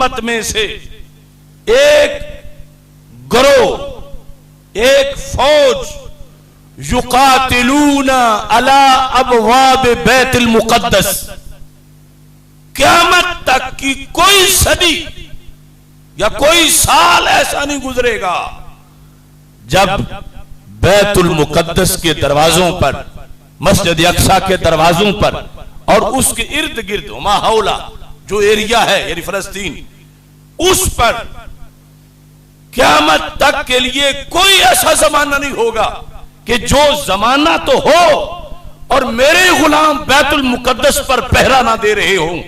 उम्मत में से एक गिरोह, एक फौज युकातिलूना अला अबवाब बैतुल मुक़द्दस, क़यामत तक की कोई सदी या कोई साल ऐसा नहीं गुजरेगा जब बैतुल मुक़द्दस के दरवाजों पर, मस्जिद अक़सा के दरवाजों पर और उसके इर्द गिर्द माहौला जो एरिया है यानी फलस्तीन, उस पर क़यामत तक के लिए कोई ऐसा जमाना नहीं होगा कि जो जमाना तो हो और मेरे गुलाम बैतुल मुक़द्दस पर पहरा ना दे रहे हों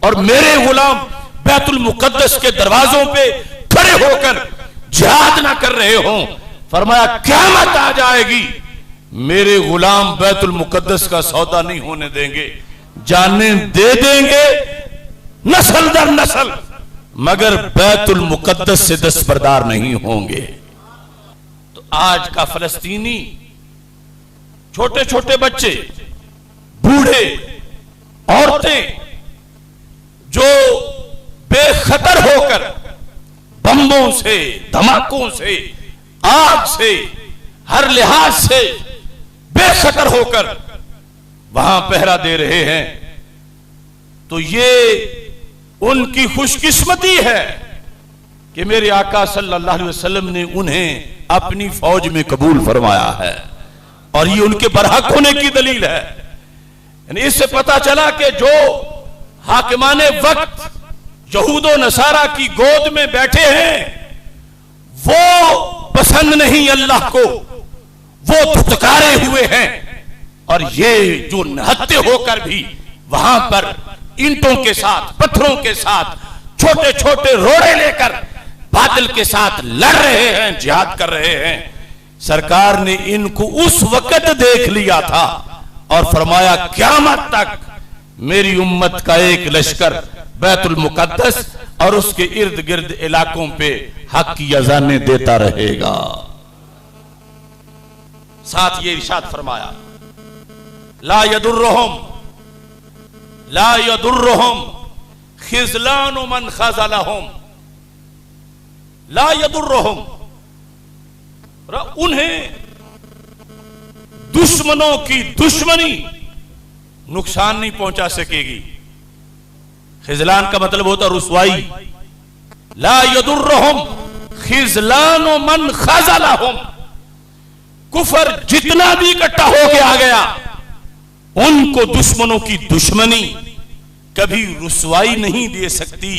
और मेरे गुलाम बैतुल मुक़द्दस के दरवाजों पे खड़े होकर जिहाद ना कर रहे हों। फरमाया क़यामत आ जाएगी, मेरे गुलाम बैतुल मुक़द्दस का सौदा नहीं होने देंगे, जाने दे देंगे नस्ल दर नस्ल, मगर बैतुल मुक़द्दस से दस्तबरदार नहीं होंगे। तो आज का फलस्तीनी, छोटे छोटे बच्चे, बूढ़े, औरतें जो बेखतर होकर बम्बों से, धमाकों से, आग से, हर लिहाज से बेखतर होकर वहां पहरा दे रहे हैं, तो ये उनकी खुशकिस्मती है कि मेरे आका सल्लल्लाहु अलैहि वसल्लम ने उन्हें अपनी फौज में कबूल फरमाया है और ये उनके बरहक होने की दलील है। यानी इससे पता चला कि जो हाकिमाने वक्त यहूदो नसारा की गोद में बैठे हैं वो पसंद नहीं अल्लाह को, वो धुतकारे हुए हैं, और ये जो नहत्ते होकर भी वहां पर ईंटों के साथ, पत्थरों के साथ, छोटे छोटे रोड़े लेकर बादल के साथ लड़ रहे हैं, जिहाद कर रहे हैं, सरकार ने इनको उस वक्त देख लिया था और फरमाया क़यामत तक मेरी उम्मत का एक लश्कर बैतुल मुक़द्दस और उसके इर्द गिर्द इलाकों पे हक की अज़ानें देता रहेगा। साथ ये इरशाद फरमाया ला यदुर्रुहुम खिज़लानु मन खज़लहुम, ला यदुर्रुहुम, उन्हें दुश्मनों की दुश्मनी नुकसान नहीं पहुंचा सकेगी। खिज़लान का मतलब होता रुसवाई। ला यदुर्रुहुम खिज़लानु मन खज़लहुम, कुफर जितना भी इकट्ठा होके आ गया, उनको दुश्मनों की दुश्मनी कभी रुसवाई नहीं दे सकती।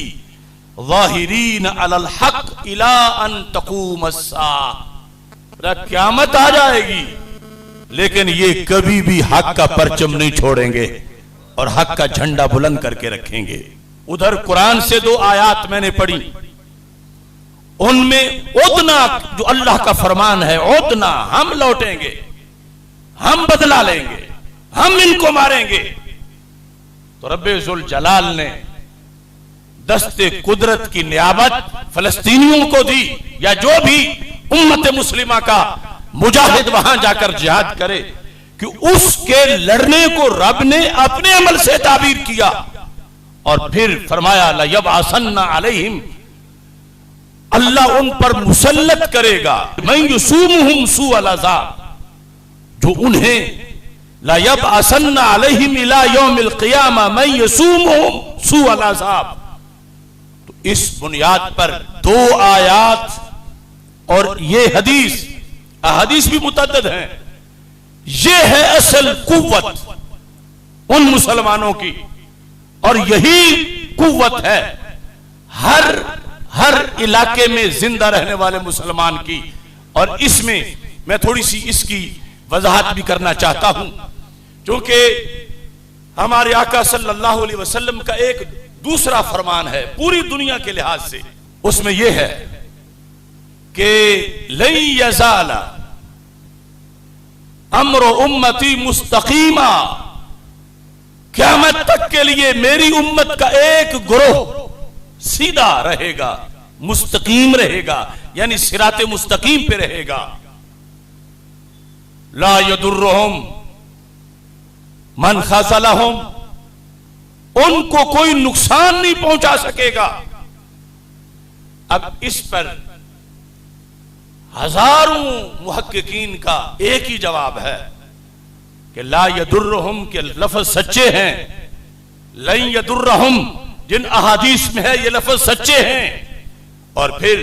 ज़ाहिरीन अलल हक़ इला अन तक़ूम अस्साअह, क़यामत आ जाएगी लेकिन ये कभी भी हक का परचम नहीं छोड़ेंगे और हक का झंडा बुलंद करके रखेंगे। उधर कुरान से दो आयात मैंने पढ़ी, उनमें उतना जो अल्लाह का फरमान है, उतना हम लौटेंगे, हम बदला लेंगे, हम इनको मारेंगे। तो रब्बे जुल जलाल ने दस्ते कुदरत की नियाबत फलस्तीनियों को दी, या जो भी उम्मत मुस्लिमा का मुजाहिद वहां जाकर जिहाद करे, कि उसके लड़ने को रब ने अपने अमल से ताबीर किया और फिर फरमाया ला यबअसन्ना अलैहिम, अल्लाह उन पर मुसल्लत करेगा मन युसूमुहुम सूअल अज़ाब, जो उन्हें ला यबअसन्ना अलैहिम इला यौमिल क़ियामा मन युसूमुहुम सूअल अज़ाब। तो इस बुनियाद पर दो आयात और ये हदीस, अहदीस भी मुतअद्दिद हैं, ये है असल कुव्वत उन मुसलमानों की, और यही कुव्वत है हर इलाके में जिंदा रहने वाले मुसलमान की। और इसमें मैं थोड़ी सी इसकी वजाहत भी करना चाहता हूं, क्योंकि हमारे आका सल्लल्लाहु अलैहि वसल्लम का एक दूसरा फरमान है पूरी दुनिया के लिहाज से, उसमें यह है कि लन यज़ाला अम्र उम्मती मुस्तकीमा, क़यामत तक के लिए मेरी उम्मत का एक ग्रोह सीधा रहेगा, मुस्तकीम रहेगा, यानी सिराते मुस्तकीम पे रहेगा। ला यदुर्रुहुम मन खज़लहुम, उनको कोई नुकसान नहीं पहुंचा सकेगा अब इस पर हजारों मुहक्किकीन का एक ही जवाब है कि ला यदुर्रहुम के लफ्ज सच्चे हैं, लन यदुर्रहुम जिन अहादीस में है ये लफ्ज सच्चे हैं। और फिर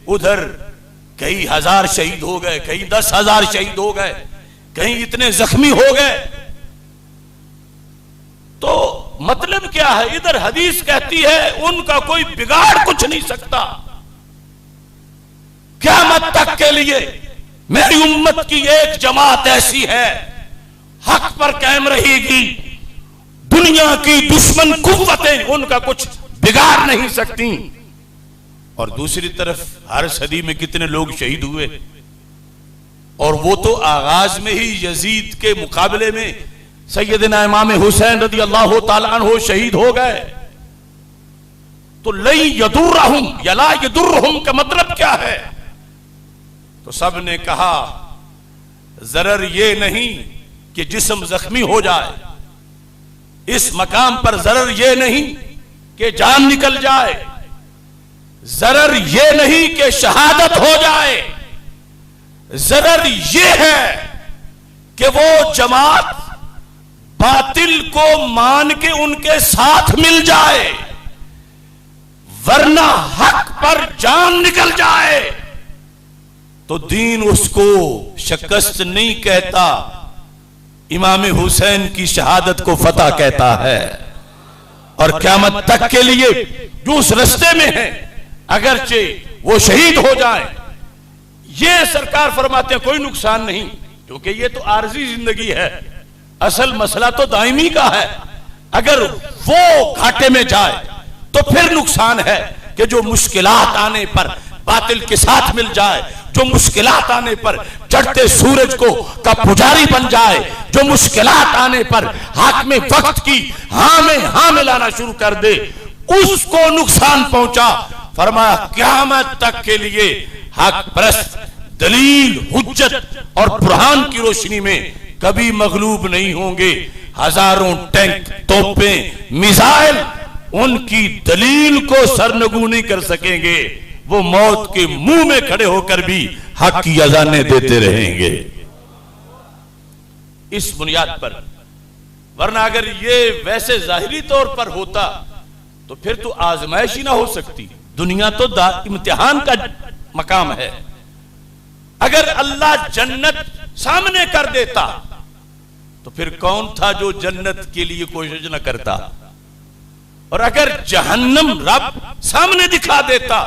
उधर कई हजार शहीद हो गए, कई 10,000 शहीद हो गए, कहीं इतने जख्मी हो गए। तो मतलब क्या है, इधर हदीस कहती है उनका कोई बिगाड़ कुछ नहीं सकता। क़यामत तक के लिए मेरी उम्मत की एक जमात ऐसी है हक पर कायम रहेगी, दुनिया की दुश्मन कुव्वतें उनका कुछ बिगाड़ नहीं सकती। और दूसरी तरफ हर सदी में कितने लोग शहीद हुए, और वो तो आगाज में ही यजीद के मुकाबले में सैयदना इमाम हुसैन रज़ी अल्लाह ताला अन्हु शहीद हो गए। तो लई यदुर्रहुम या ला यदुर्रहुम का मतलब क्या है? तो सब ने कहा जरर ये नहीं कि जिस्म जख्मी हो जाए, इस मकाम पर जरर ये नहीं कि जान निकल जाए, जरर ये नहीं कि शहादत हो जाए, जरर ये है कि वो जमात बातिल को मान के उनके साथ मिल जाए, वरना हक पर जान निकल जाए तो दीन उसको शिकस्त नहीं कहता, इमाम हुसैन की शहादत को फतह कहता है। और क़यामत तक के लिए जो उस रास्ते में है, अगरचे वो शहीद हो जाए, ये सरकार फरमाते हैं कोई नुकसान नहीं, क्योंकि ये तो आरजी जिंदगी है, असल मसला तो दायमी का है। अगर वो घाटे में जाए तो फिर नुकसान है कि जो मुश्किलात आने पर बातिल के साथ मिल जाए, जो मुश्किलात आने पर चढ़ते सूरज को का पुजारी बन जाए, जो मुश्किलात आने पर हाथ में वक्त की हाँ में हाँ मिलाना शुरू कर दे, उसको नुकसान पहुंचा। फरमाया क़यामत तक के लिए हक परस्त दलील, हुज्जत और बुरहान की रोशनी में कभी मगलूब नहीं होंगे। हजारों टैंक, तोपें, मिसाइल उनकी दलील को सरनगू नहीं कर सकेंगे। वो मौत के मुंह में खड़े होकर भी हक की अज़ानें देते रहेंगे। इस बुनियाद पर, वरना अगर ये वैसे जाहिरी तौर पर होता तो फिर तो आजमाइश ही ना हो सकती। दुनिया तो इम्तिहान का मकाम है। अगर अल्लाह जन्नत सामने कर देता तो फिर कौन था जो जन्नत के लिए कोशिश न करता, और अगर जहन्नम रब सामने दिखा देता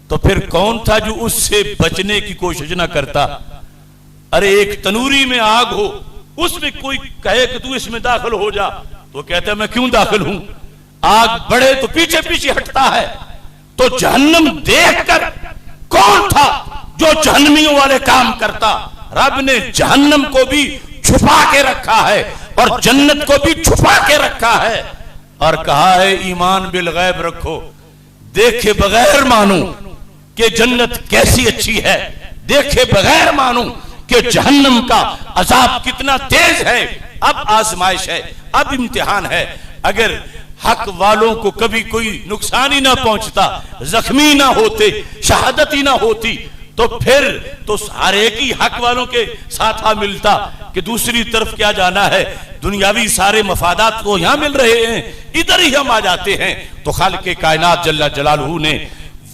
तो फिर कौन था जो उससे बचने की कोशिश ना करता। अरे एक तनूरी में आग हो, उसमें कोई कहे कि तू इसमें दाखिल हो जा, तो कहता है मैं क्यों दाखिल हूं। आग बढ़े तो पीछे पीछे हटता है। तो जहन्नम देखकर कौन था जो जहन्नमियों वाले काम करता। रब ने जहन्नम को भी छुपा के रखा है और जन्नत को भी छुपा के रखा है, और कहा है ईमान बिल गैब रखो, देखे बगैर मानो कि जन्नत कैसी अच्छी है, देखे बगैर मानो कि जहन्नम का अजाब कितना तेज है। अब आजमाइश है, अब इम्तिहान है। अगर हक वालों को कभी कोई नुकसान ही ना पहुंचता, जख्मी ना होते, शहादत ही ना होती, तो फिर तो सारे की हक वालों के साथ आ मिलता कि दूसरी तरफ क्या जाना है, दुनियावी सारे मफादात को यहां मिल रहे हैं, इधर ही हम आ जाते हैं। तो खालिक़े कायनात जल्ला जलालहू ने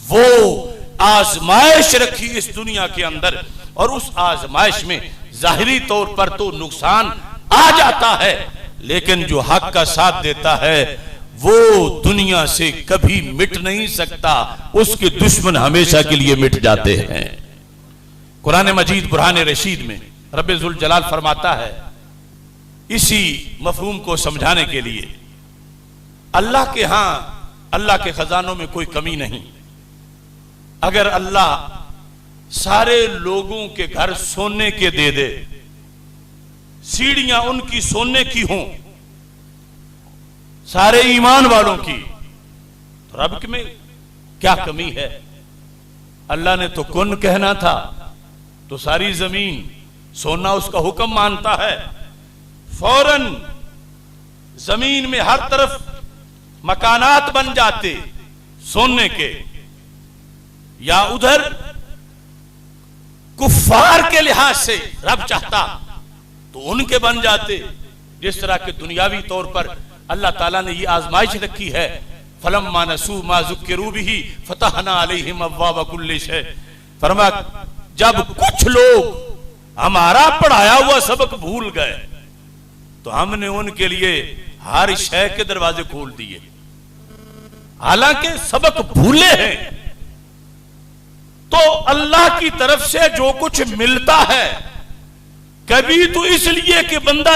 वो आजमाइश रखी इस दुनिया के अंदर, और उस आजमाइश में जाहिरी तौर पर तो नुकसान आ जाता है, लेकिन जो हक का साथ देता है वो दुनिया से कभी मिट नहीं सकता, उसके दुश्मन हमेशा के लिए मिट जाते हैं। कुरान मजीद बुरहान रशीद में रब्बे जुल जलाल फरमाता है, इसी मफहूम को समझाने के लिए, अल्लाह के यहां अल्लाह के खजानों में कोई कमी नहीं। अगर अल्लाह सारे लोगों के घर सोने के दे दे, सीढ़ियां उनकी सोने की हों, सारे ईमान वालों की, तो रब में क्या कमी है। अल्लाह ने तो कुन कहना था तो सारी जमीन सोना उसका हुक्म मानता है, फौरन जमीन में हर तरफ मकानात बन जाते सोने के। या उधर कुफ्फार के लिहाज से रब चाहता तो उनके बन जाते। जिस तरह के दुनियावी तौर पर अल्लाह ताला ने ये आजमाइश रखी है, फलम्मा नसू मा ज़ुक्किरू बिही फतहना अलैहिम अब्वाब कुल्लि शै। फरमा जब कुछ लोग हमारा पढ़ाया हुआ सबक भूल गए तो हमने उनके लिए हर शय के दरवाजे खोल दिए। हालांकि सबक भूले हैं तो अल्लाह की तरफ से जो कुछ मिलता है कभी तो इसलिए कि बंदा